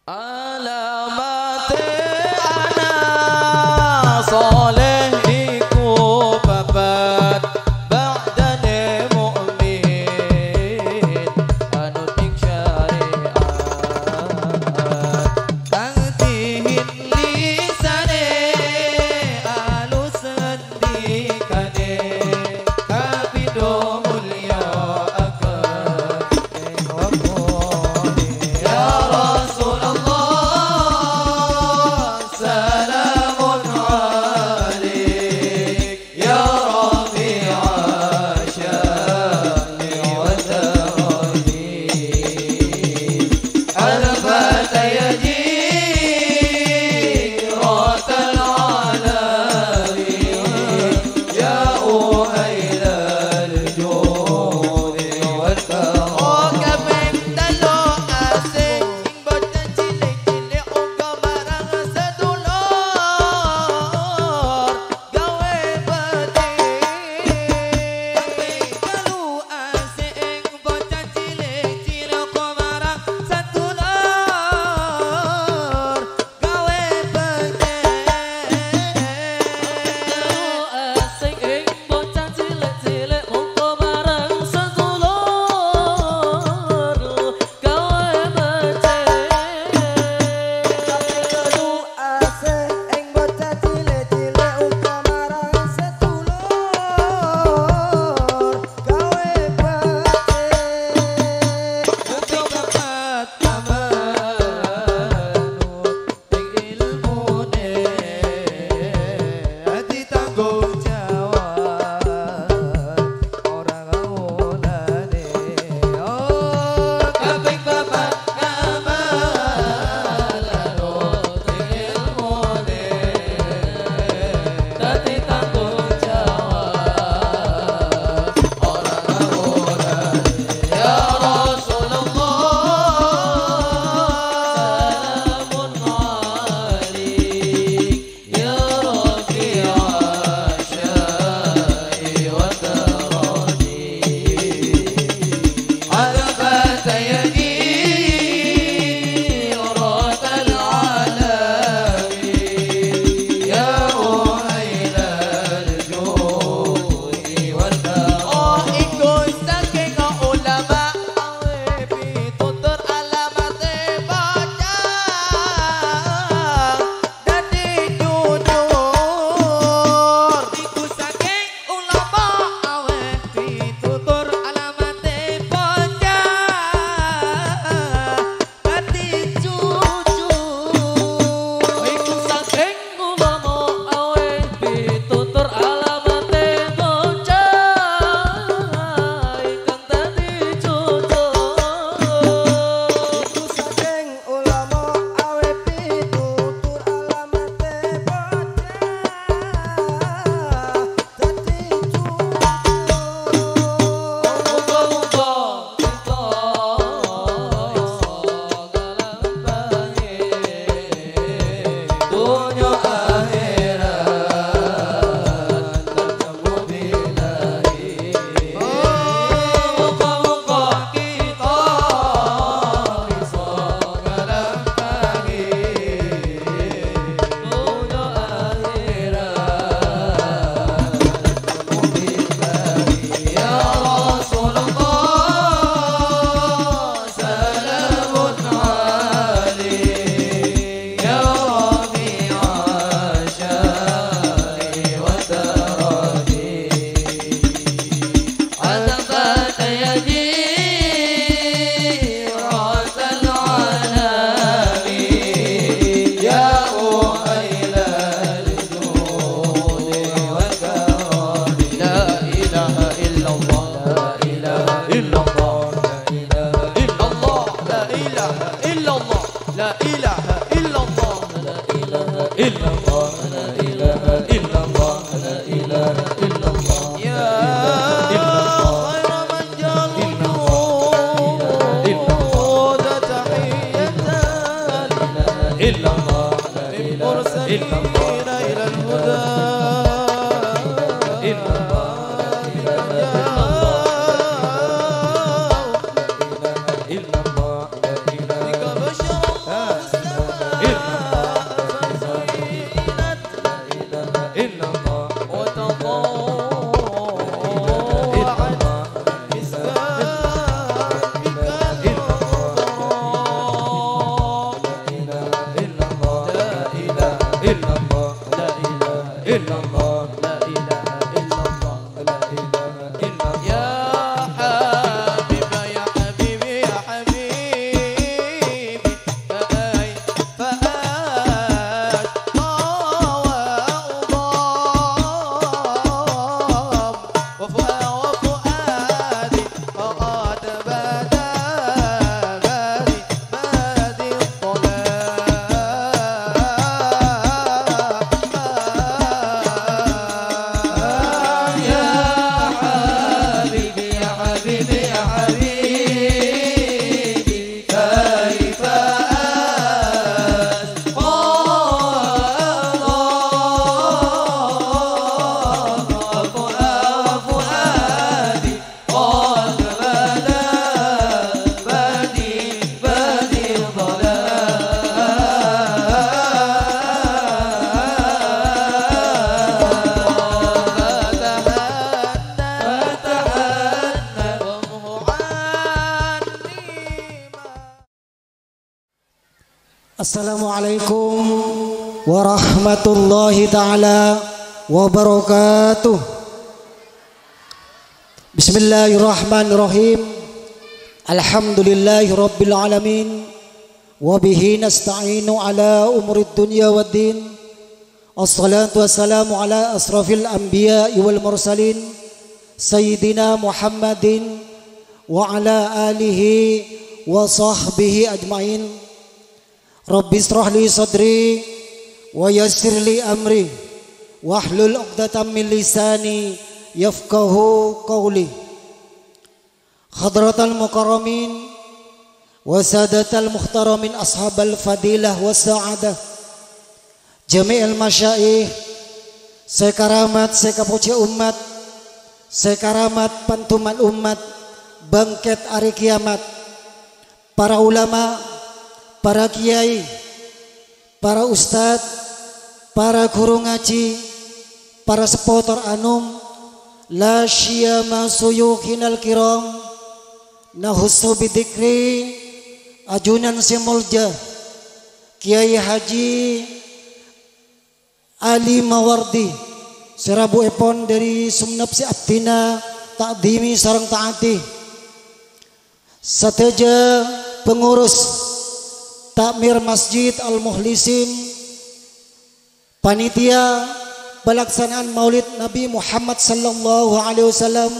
alamat ana soleh iku babat ba'dane mukmin anut ing syariat kang dihin lisane alus ngendikane kapido mulya akan ya Rasulullah Assalamualaikum warahmatullahi ta'ala wabarakatuh. Bismillahirrahmanirrahim. Alhamdulillahi rabbil alamin. Wabihi nasta'inu ala umurid dunya waddin. Assalatu wassalamu ala asrafil anbiya wal mursalin Sayyidina Muhammadin wa ala alihi wa sahbihi ajmain. Rabbi israh li sadri wa yassir li amri wahlul 'uqdatam min lisani yafqahu qawli. Hadratal mukarramin wa sadatal muhtaramin ashabal fadilah wa sa'adah jami'il masyayikh sekaramat sekapuji umat sekaramat pantuman umat bangket hari kiamat, para ulama, para kiai, para ustadz, para guru ngaji, para sepotor anum, la syiyama suyukhinal kiram, nahussu bidikri, ajunan simulja, Kiai Haji Ali Mawardi, serabu epon dari Sumnap si Abdina, takdimi sarang taati, sateja pengurus Takmir Masjid Al-Mukhlisin, panitia pelaksanaan Maulid Nabi Muhammad sallallahu alaihi wasallam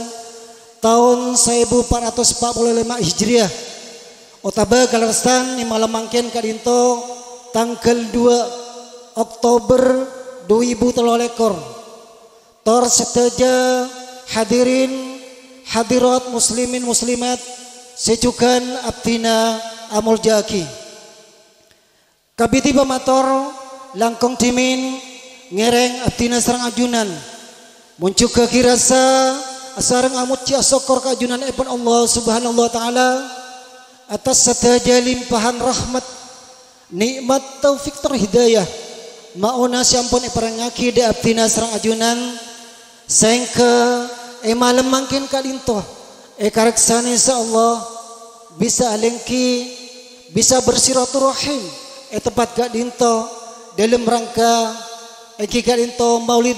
tahun 1445 Hijriah. Otaba kalarstan di malam mangken kadinto tanggal 2 Oktober 2023. Tor seteja hadirin hadirat muslimin muslimat sejukan abdina amul jaki. Kabiti pamator langkong timin ngereng abdina sarang ajunan muncul ke kirasa asarang amut cia sokor ke ajunan epon Allah subhanahu wa ta'ala atas sataja limpahan rahmat nikmat taufik terhidayah mauna siampun iparangaki de abdina sarang ajunan sengke malam mangkin kadinto karaksani insyaallah bisa alengki bisa bersiraturahim tepat gak dinto dalam rangka gak dinto Maulid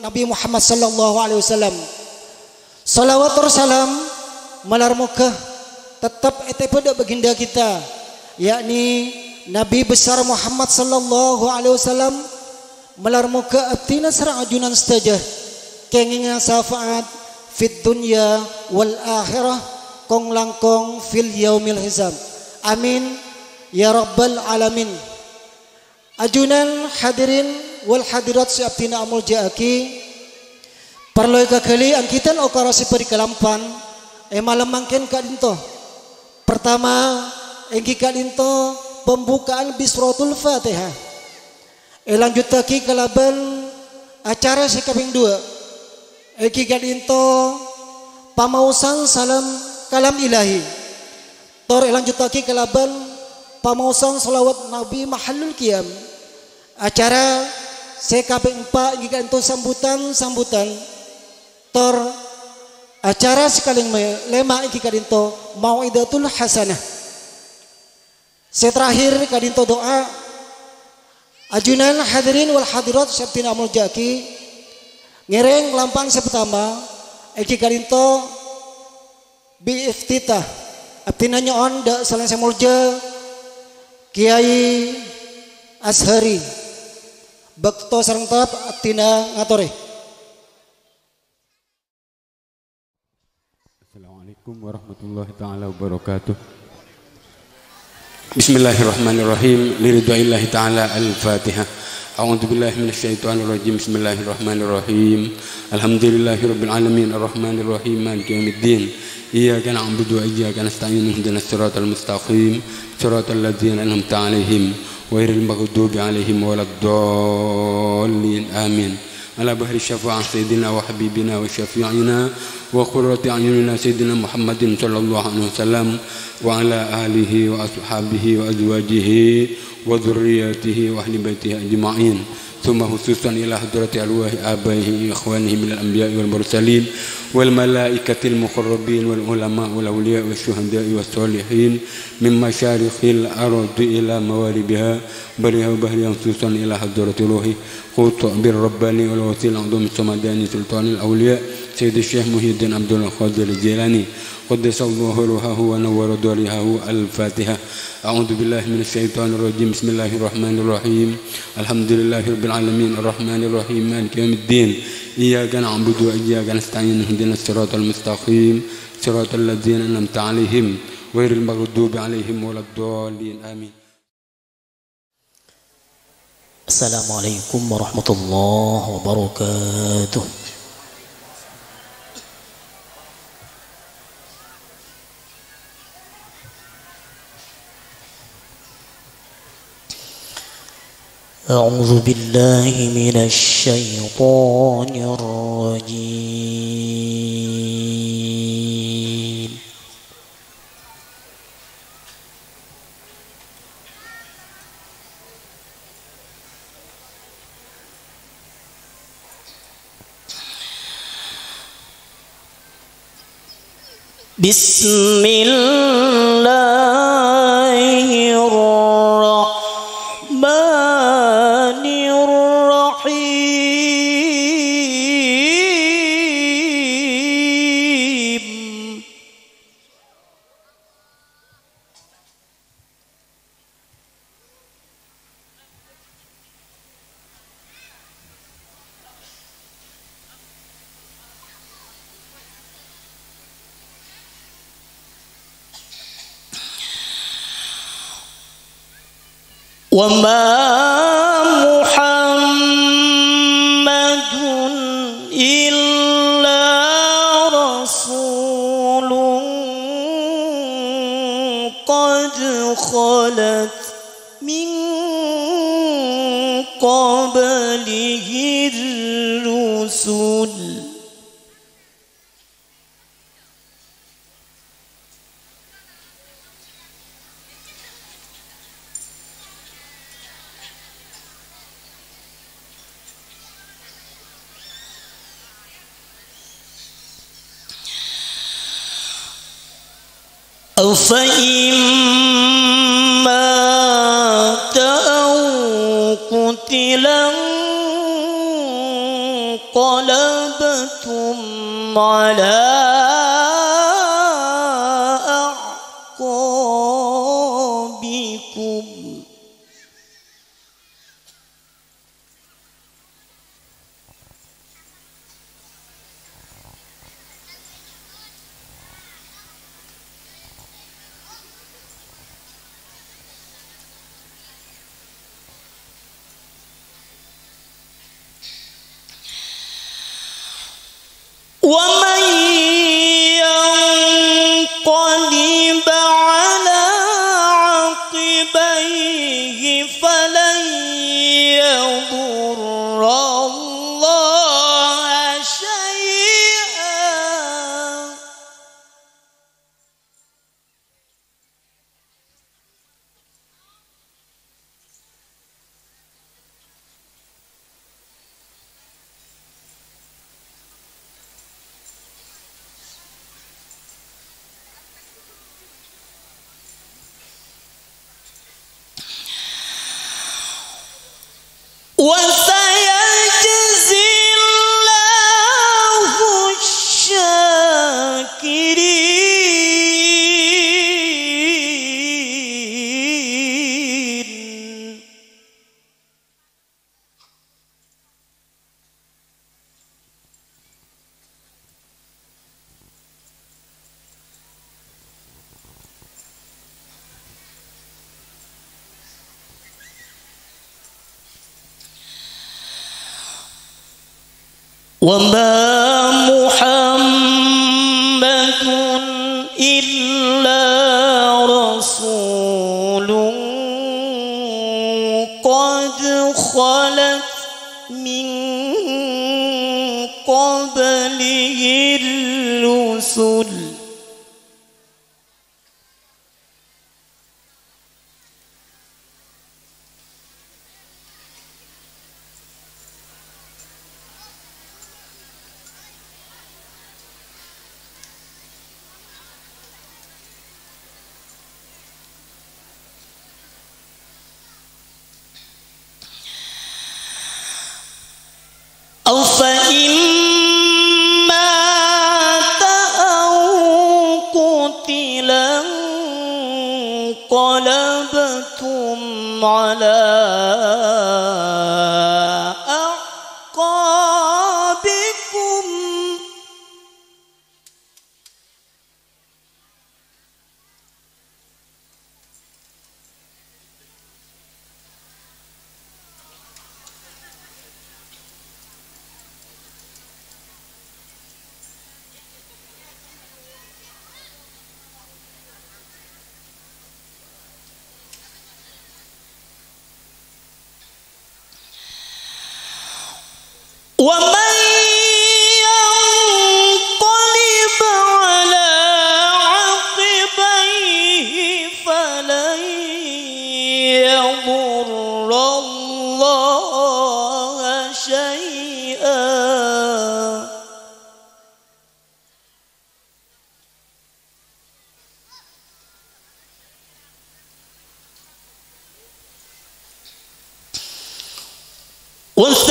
Nabi Muhammad sallallahu alaihi wasallam. Salawat salam malar muka tetap pada baginda kita yakni Nabi besar Muhammad sallallahu alaihi wasallam malar muka abtina sarang ajunan setajah kenginga syafaat fit dunya wal akhirah kong langkong fil yaumil hisab. Amin ya rabbal alamin. Ajunan hadirin wal hadirat siaptina amul jaaki parloy kakali angkitan okarasi perikalampan malam mangken kadinto. Pertama engki kadinto pembukaan bisratul Fatihah. Lanjut lagi kalaban acara sikaping 2. Engki kadinto pamausan salam kalam ilahi. Tor lanjut lagi kalaban pamausan salawat Nabi Mahallul Qiyam. Acara sekaping 4 jika itu sambutan tor acara sekaling lema jika itu mau'idatul hasanah. Seterakhir kadinto doa ajunan hadirin wal hadirat sabtina amul jaki ngereng lampang pertama Eki karinto bi iftitah abtina nyoon da saling semulja Kiai Ashari bekto sareng tep abtina ngatore. Assalamualaikum warahmatullahi taala wabarakatuh. Bismillahirrahmanirrahim. Liridwa'illahi ta'ala al-Fatihah. A'udzu billahi minasy syaithanir rajim. Bismillahirrahmanirrahim. Alhamdulillahirabbil alamin arrahmanir rahim maliki yaumiddin. Iyyaka na'budu wa iyyaka nasta'in ihdinas siratal mustaqim siratal ladzina an'amta 'alaihim ghairil maghdubi 'alaihim waladdallin. Amin. Ala bahri syafa'ah sayyidina wa habibina wa syafi'ina wa qurrati a'yunina sayyidina Muhammadin sallallahu alaihi wasallam wa ala alihi wa ashabihi wa azwajihi wa dhurriyyatihi wa ahli baitihi ajma'in. Thumma khususan ila hadrati arwahi abaihi ikhwanihi minal anbiya'i wal mursalin wal malaikatil muqarrabin wal ulama wal awliya was syuhada'i was sholihin min masyariqil ardi ila mawaribiha bariha bahri khususan ila hadrati ruhi qutu bir rabbani wal wasil a'dham samadani sultanil awliya sayyid syekh Muhyiddin Abdul Qadir Jilani qaddasallahu ruhahu wa nawwara darihahu. Al-Fatihah. A'udzu billahi minasy syaithanir rajim. Bismillahirrahmanirrahim. Alhamdulillahirabbil alamin arrahmanir rahim maliki yaumiddin. Iyyaka na'budu wa iyyaka nasta'in ihdinas siratal mustaqim siratal ladzina an'amta 'alaihim ghairil maghdubi 'alaihim waladdallin. Amin. Assalamualaikum warahmatullahi wabarakatuh. أعوذ بالله من الشيطان الرجيم. بسم الله الرحمن الرحيم. وما محمد إلا رسول قد خلت من قبله الرسل أفإن مات أو قتلا انقلبتم على أعقابكم ومن وما محمد إلا رسول قد خلت من قبله الرسل أو فإن مات أو قتلا انقلبتم على أعقابكم ومن ينقلب على عقبيه فلن يضر الله شيئا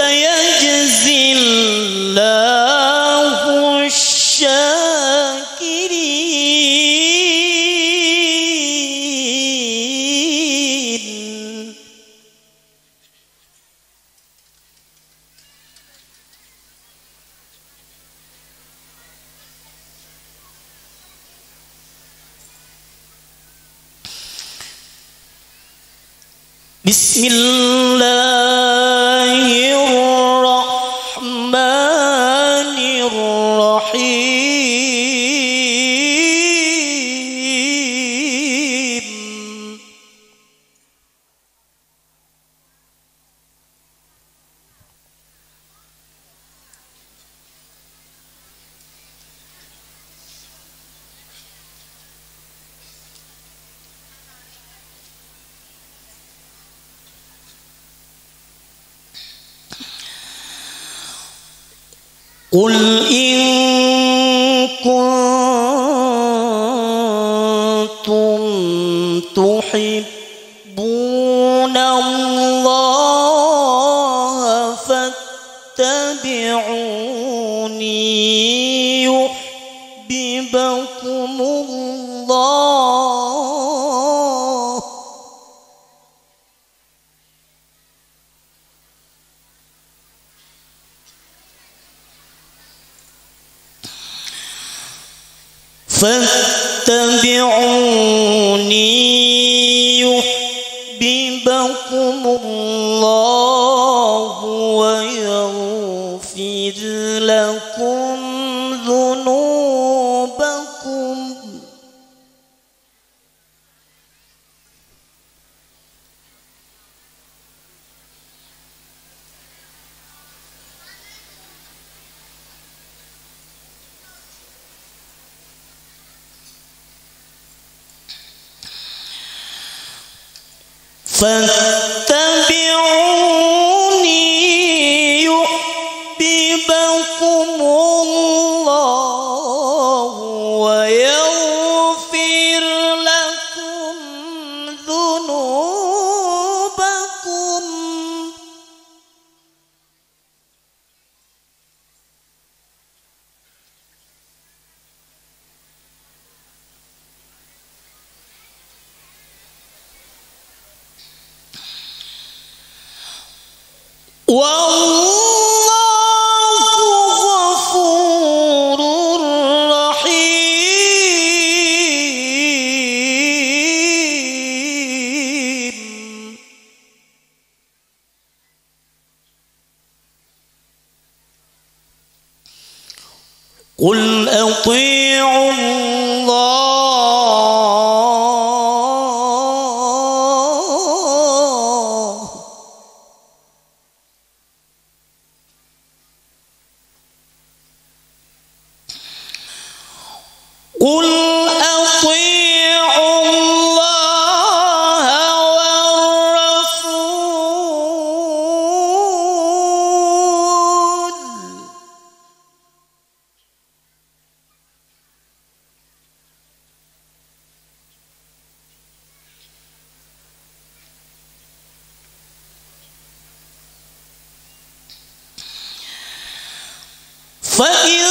وسيجزي الله الشاكرين بسم الله الرحمن الرحيم قل إن كنتم تحبون الله فاتبعوني يحببكم الله فاتبعوني يحببكم الله ويغفر لكم ذنوبكم فاتبعوني يحببكم الله ويغفر لكم ذنوبكم والله غفور رحيم أطيعوا الله قل أطيعوا الله والرسول فإن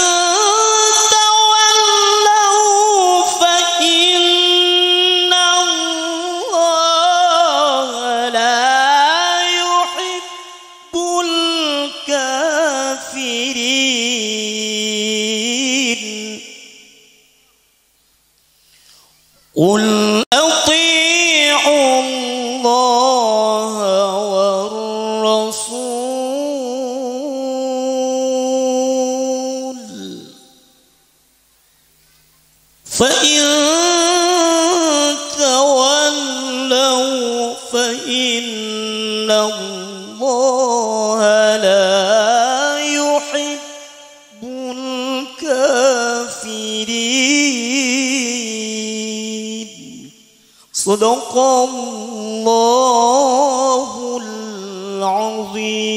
تولوا فإن الله لا يحب الكافرين قل أطيعوا الله والرسول فإن تولوا فإن الله لا يحب الكافرين صدق الله العظيم.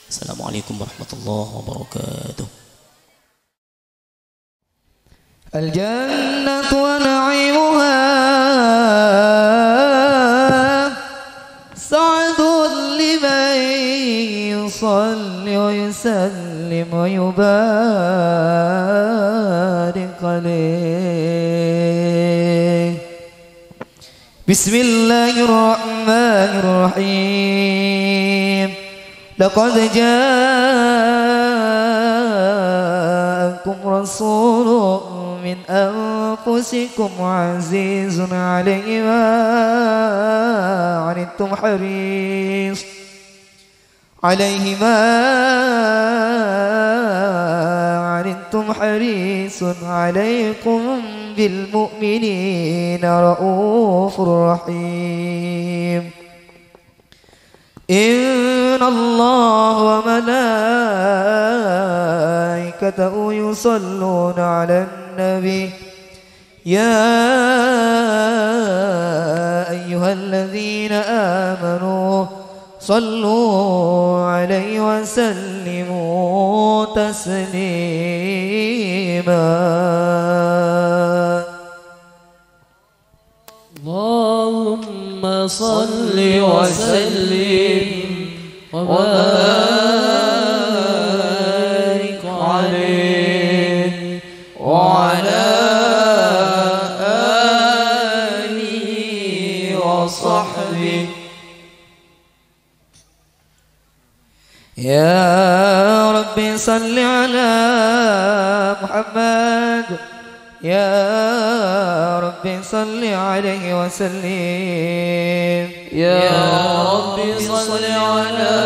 السلام عليكم ورحمة الله وبركاته. الجنة ونعيمها سعد لمن يصلي ويسلم ويبارك عليه. بسم الله الرحمن الرحيم. لقد جاءكم رسول من أنفسكم عزيز عليه ما عنتم حريص عليه ما عنتم حريص عليكم بالمؤمنين رؤوف رحيم. إن الله وملائكته يصلون على النبي يا أيها الذين آمنوا صلوا عليه وسلموا تسليما. اللهم صل وسلم وبارك عليه وعلى آله وصحبه. يا ربي صل على محمد يا ربي صل عليه وسلم. يا ربي صل على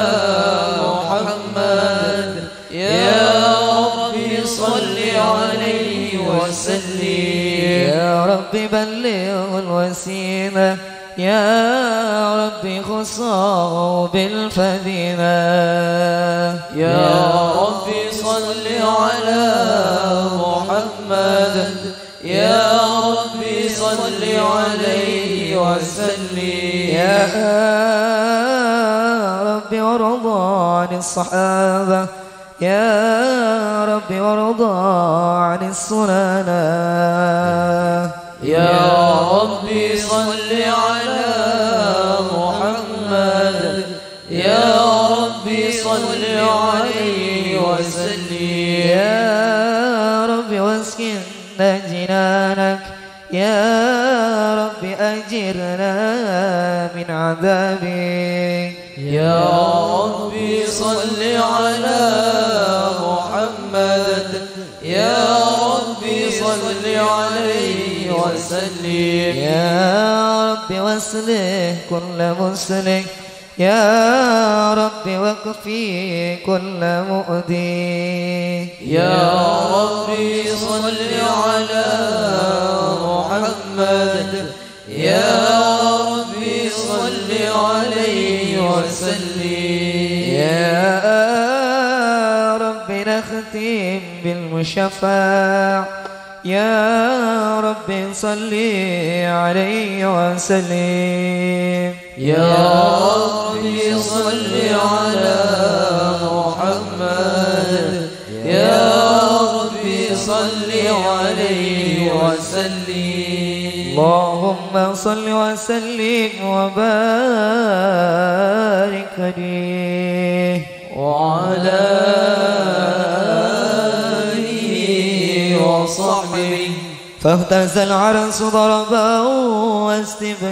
محمد يا ربي صل عليه وسلم. يا ربي بلغ الوسيلة يا ربي خصه بالفضيلة. يا ربي صل على محمد يا ربي صل عليه وسلم. يا ربي وارضى عن الصحابة يا ربي وارضى عن السنن. يا ربي صل على محمد يا ربي صل عليه وسلم. يا ربي واسكننا جنانك يا ربي أجرنا من عذابك. يا ربي صل على محمد يا ربي صل عليه وسلم. يا ربي واصلح كل مسلم يا رب واكفي كل مؤذي. يا ربي صل على محمد، يا ربي صل عليه وسلم. يا رب نختم بالمشفع، يا رب صل عليه وسلم. يا ربي صل على محمد، يا ربي صل عليه وسلم. اللهم صل وسلم وبارك عليه وعلى آله وصحبه. فاهتز العرس ضربا واستبشارا،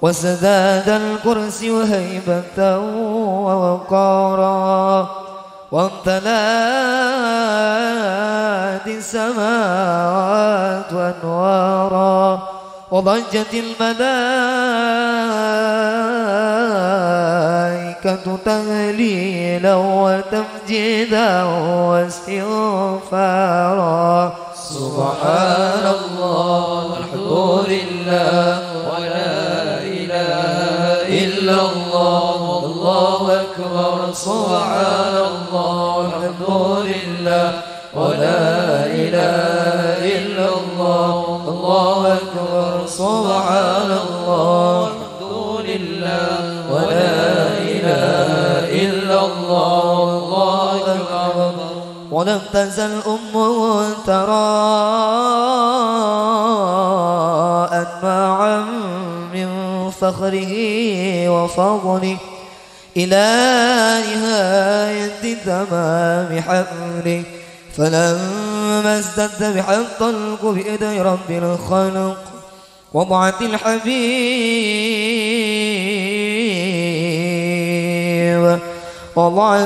وازداد الكرسي هيبة ووقارا، وامتلأت السماوات أنوارا، وضجت الملائكة تهليلا وتمجيدا واستغفارا. سبحان الله والحمد لله ولا إله إلا الله والله أكبر. سبحان الله والحمد لله ولا إله إلا الله والله أكبر. سبحان الله والحمد لله ولا إله إلا الله والله أكبر. ولم تزل أمه تراء أنواعا من فخره وفضله إلى نهاية تمام حمله، فلما ازدد بحق الطلق بيدي رب الخلق، وضعت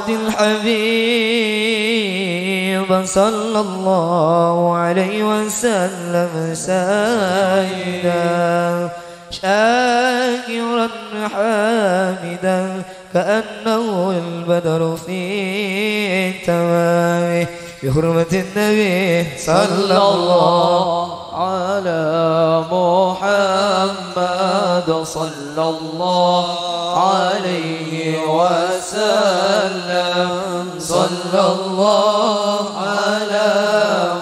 الحبيب صلى الله عليه وسلم سائلا شاكرا حامدا كأنه البدر في تمامه، بحرمة النبي صلى الله على محمد صلى الله عليه وسلم. صلى الله على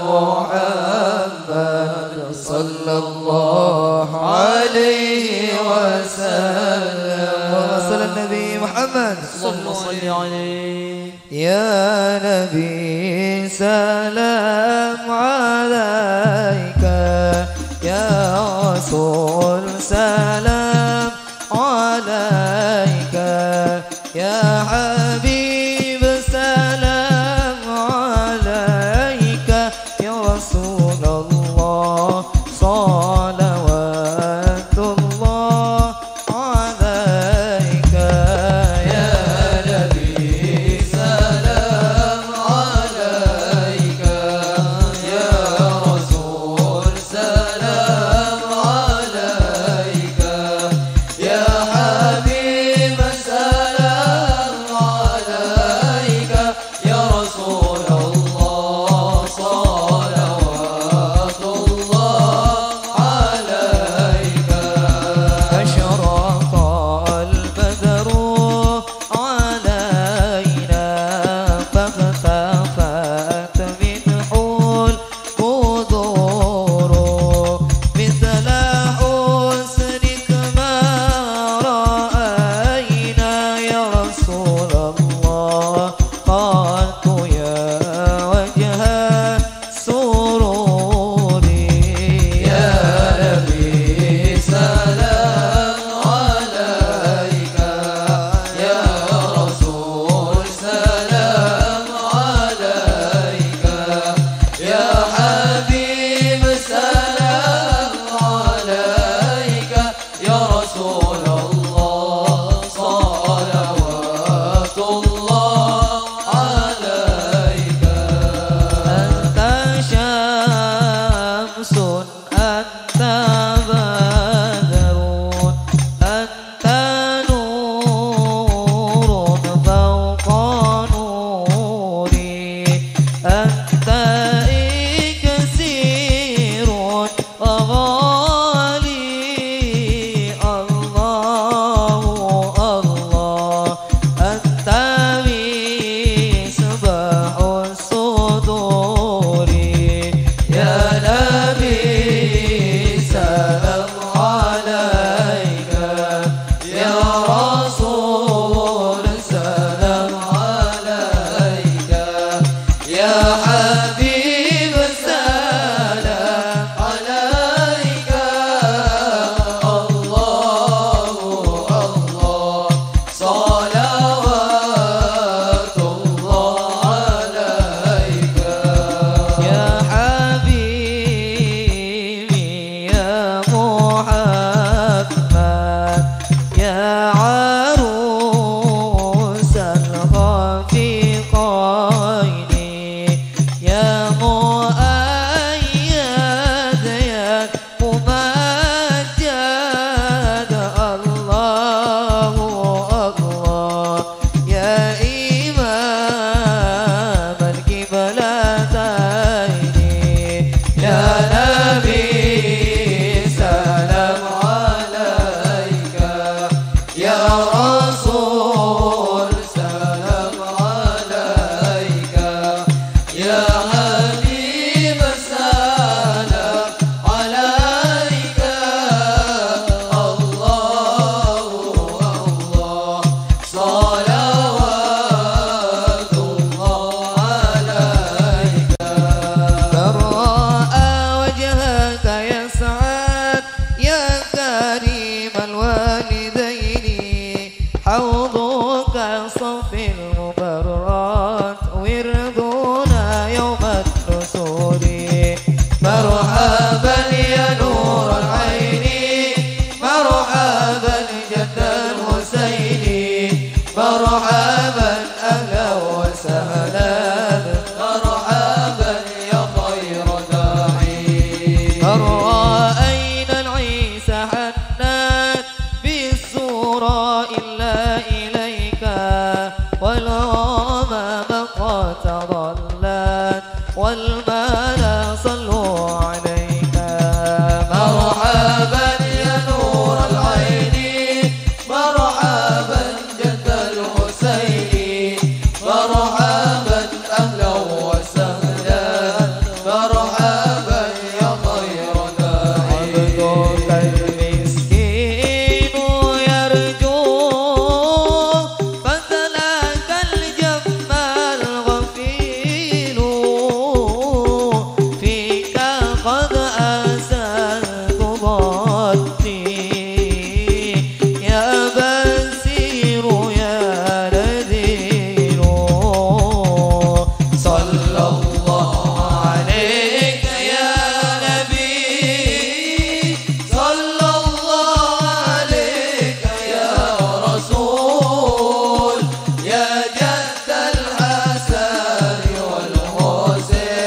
محمد صلى الله عليه وسلم. وصل النبي محمد صلى الله عليه. يا نبي سلام عليك، يا رسول سلام عليك، يا حبيب سلام عليك، يا رسول الله صلوات الله عليك. يا نبي سلام عليك، مرحبا أهلا وسهلا مرحبا يا خير داعي عبدك المسكين يرجو فضلك الجمال الغفير فيك قد أزلت ضدي يا بصير يا نذير صلى الله عليك يا نبي صلى الله عليك يا رسول يا جد الحسن والحسين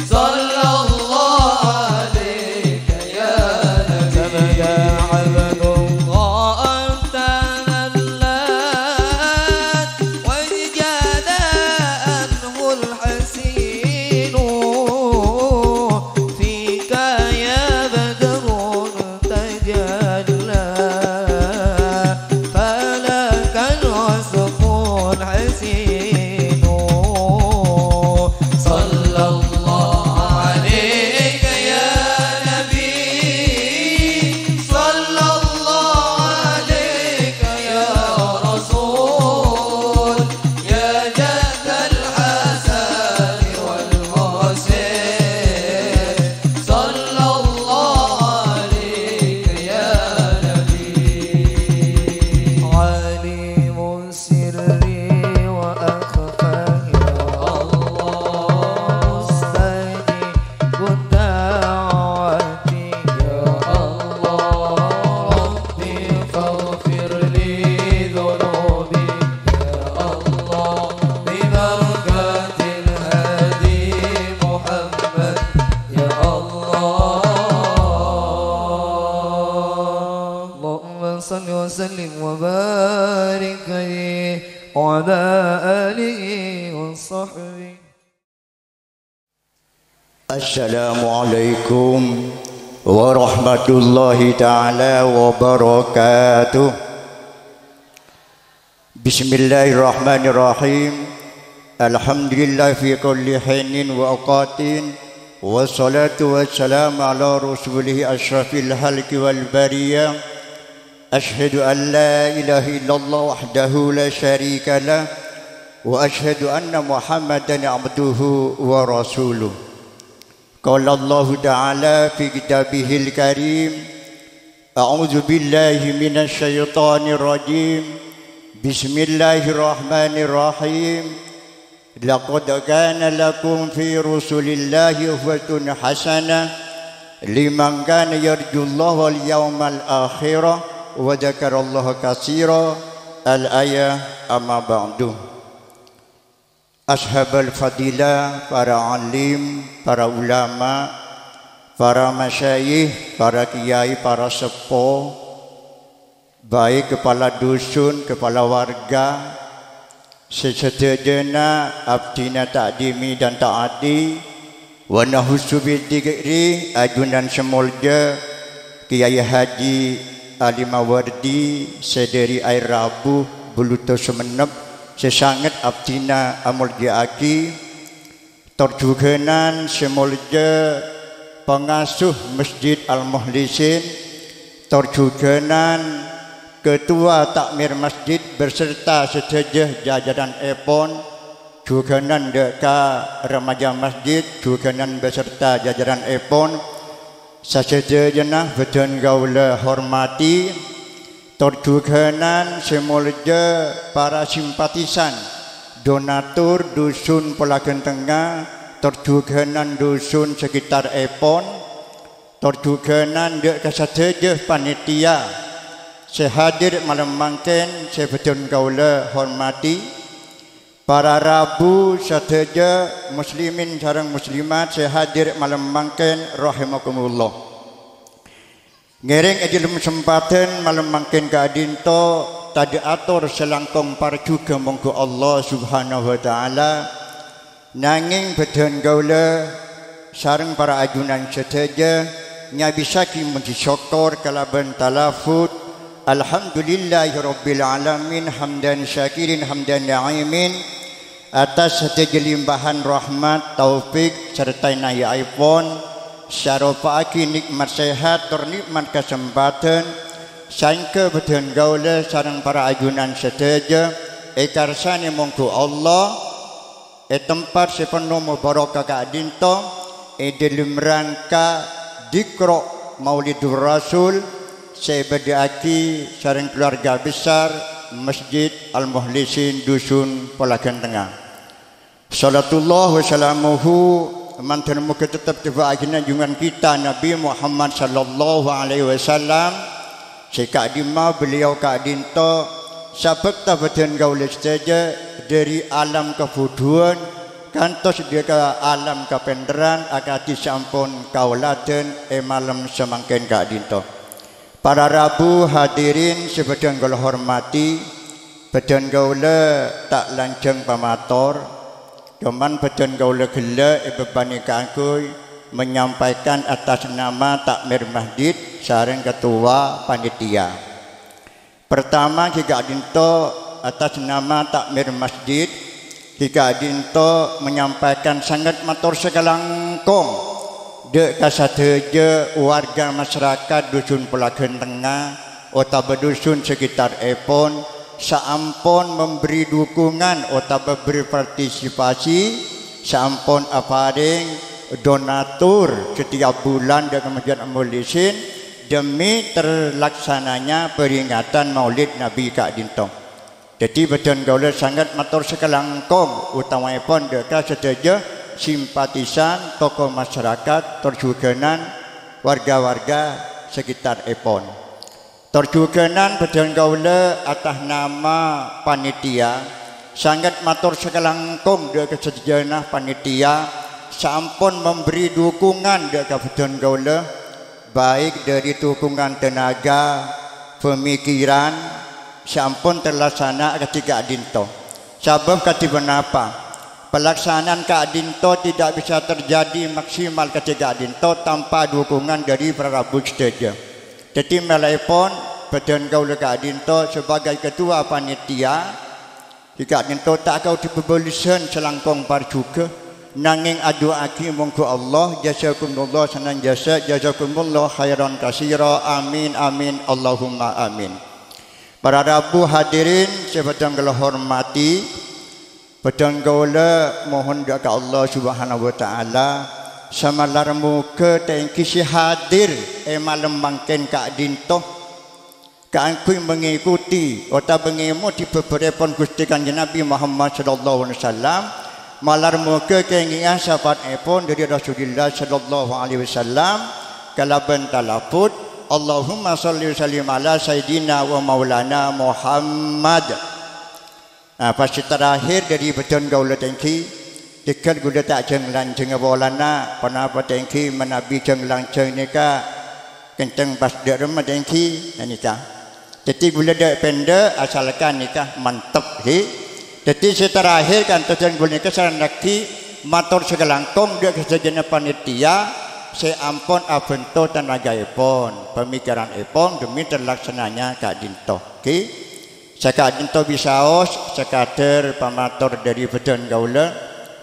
صلى الله عليك يا نبي سبق عبد الله تنلت وجاد عنه الحسين فيك يا بدر تجلى فلك الوصف الحسين صلى الله عليك يا نبي صلى الله عليك يا رسول يا جد الحسن والحسين صلى الله عليك يا نبي عليم سري وأخفى يا الله مستجيب الدعوات يا الله ربي فاغفر لي ذنوبي يا الله ببركة الهادي محمد يا الله اللهم صل وسلم وبارك عليه وعلى آله وصحبه Assalamualaikum warahmatullahi ta'ala wabarakatuh. Bismillahirrahmanirrahim. Alhamdulillah fi kulli hinin wa awqatin. Wassalatu wassalamu ala rasulih ashrafil halki wal bariyah. Ashhadu an la ilaha illallah wahdahu la syarika lah. Wa ashhadu anna Muhammadan abduhu wa rasuluh. Qala Allah Ta'ala fi kitabihil karim. A'udzu billahi minasy syaithanir rajim. Bismillahirrahmanirrahim. Laqad kana lakum fi Rasulillahi uswatun hasanah liman kana yarjullaha wal yawmal akhir wa dzakarallaha katsira. Al-ayah amma ba'du. Ashabul fadilah, para alim, para ulama, para masyayikh, para kiai, para sepuh, baik kepala dusun, kepala warga, sesedena abdina ta'dimi dan ta'adi, wa nahussu bidzikri ajunan semulja Kiai Haji Ali Mawardi Sederi Air Rabu Buluto Semenep sesangat abdina amulja aki terjuganan semulja pengasuh Masjid Al-Muhlisin, terjuganan ketua takmir masjid berserta sedejah jajaran epon, juganan deka remaja masjid, juganan beserta jajaran epon, sasedejana beden gaula hormati, terjuganan semulja para simpatisan donatur dusun Pelagan Tengah, terjuganan dusun sekitar epon, terjuganan dek kasadejah panitia sehadir malam mangken sebetun gaula hormati, para rabu sadeja muslimin sareng muslimat sehadir malam mangken rahimakumullah. Ngereng ejilum sempatan malam mangken keadinto tadi atur selangkong parjuga monggo Allah Subhanahu wa taala nanging beden gaula sareng para ajunan sedeja nyabisaki muji syukur kalaban talafut Alhamdulillahirabbil alamin hamdan syakirin hamdan na'imin atas setiap limpahan rahmat, taufik serta inayahipun syarofaki nikmat sehat tur nikmat kesempatan sangka beten gaula sareng para ajunan sedaja ekarsane monggo Allah tempat sepenuh mubarakah kadinto dalam rangka dikro Maulidur Rasul saya berdiaki sareng keluarga besar Masjid Al-Mukhlisin Dusun Polagan Tengah. Salatullah wa salamuhu mantan muka tetap tiba akhirnya jungan kita Nabi Muhammad sallallahu alaihi wasallam sekak dima beliau kak dinto sabak tabatan gaulis saja dari alam kefuduan kantos dia ke alam kependeran akati sampun kaulaten malam semangken kak dinto. Para rabu hadirin sebedang gaula hormati bedang gaula tak lanceng pamator cuman bedang gaula gela bebani kangkui menyampaikan atas nama Takmir Masjid sareng ketua panitia. Pertama jika dinto atas nama Takmir Masjid jika dinto menyampaikan sangat matur segalangkong dek kasateja warga masyarakat Dusun Polagan Tengah otaba dusun sekitar Epon saampun memberi dukungan otaba beri partisipasi saampun aparing donatur setiap bulan dengan Masjid Al-Mukhlisin demi terlaksananya peringatan Maulid Nabi Kak Dinto. Jadi betul gaula sangat matur sekelangkong utamanya dek kasateja simpatisan tokoh masyarakat terjuganan warga-warga sekitar Epon. Terjuganan betul gaula atas nama panitia sangat matur sekelangkong dek kesejana panitia sampun memberi dukungan dek betul gaula baik dari dukungan tenaga pemikiran sampun terlaksana ketika dinto. Sebab katiban apa? Pelaksanaan Kak Dinto tidak bisa terjadi maksimal ketika Dinto tanpa dukungan dari para rabu sedaja. Jadi melepon badan gaula Kak Dinto sebagai ketua panitia Kak Dinto tak kau dipebolisen selangkong par juga nanging adu aki monggo Allah jazakumullah sanan jazakumullah khairan kasira amin amin Allahumma amin. Para rabu hadirin sebedang gaula hormati pedang gaula mohon doa Allah Subhanahu wa taala samalar muka tengki si hadir malam mangken Kak Dinto kaangkui mengikuti atau mengimu di beberapa Gusti Kanjeng Nabi Muhammad sallallahu alaihi wasallam malar muka kengian sahabat epon dari Rasulullah sallallahu alaihi wasallam kalaban talaput Allahumma shalli wa sallim ala sayidina wa maulana Muhammad. Pasti terakhir dari beton gaula tengki dekat gula tak jeng lanceng bolana panapa tengki menabi jeng lanceng nika kenceng pas dia rumah tengki nika jadi gula dek penda asalkan nika mantap hi jadi terakhir kan tujuan gula nika saran laki matur segelangkong dia kesejana panitia seampun abento tenaga epon pemikiran epon demi terlaksananya Kak Dinto. Okay? Sekadar Dinto bisaos sekader pamator dari badan gaula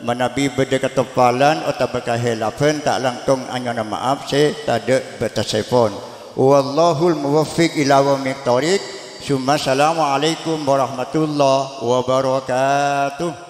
menabi beda ketepalan atau berkahelapan tak langkong anyana maaf saya tada betasepon. Wallahul muwaffiq ila wamiq thoriq. Assalamualaikum warahmatullahi wabarakatuh.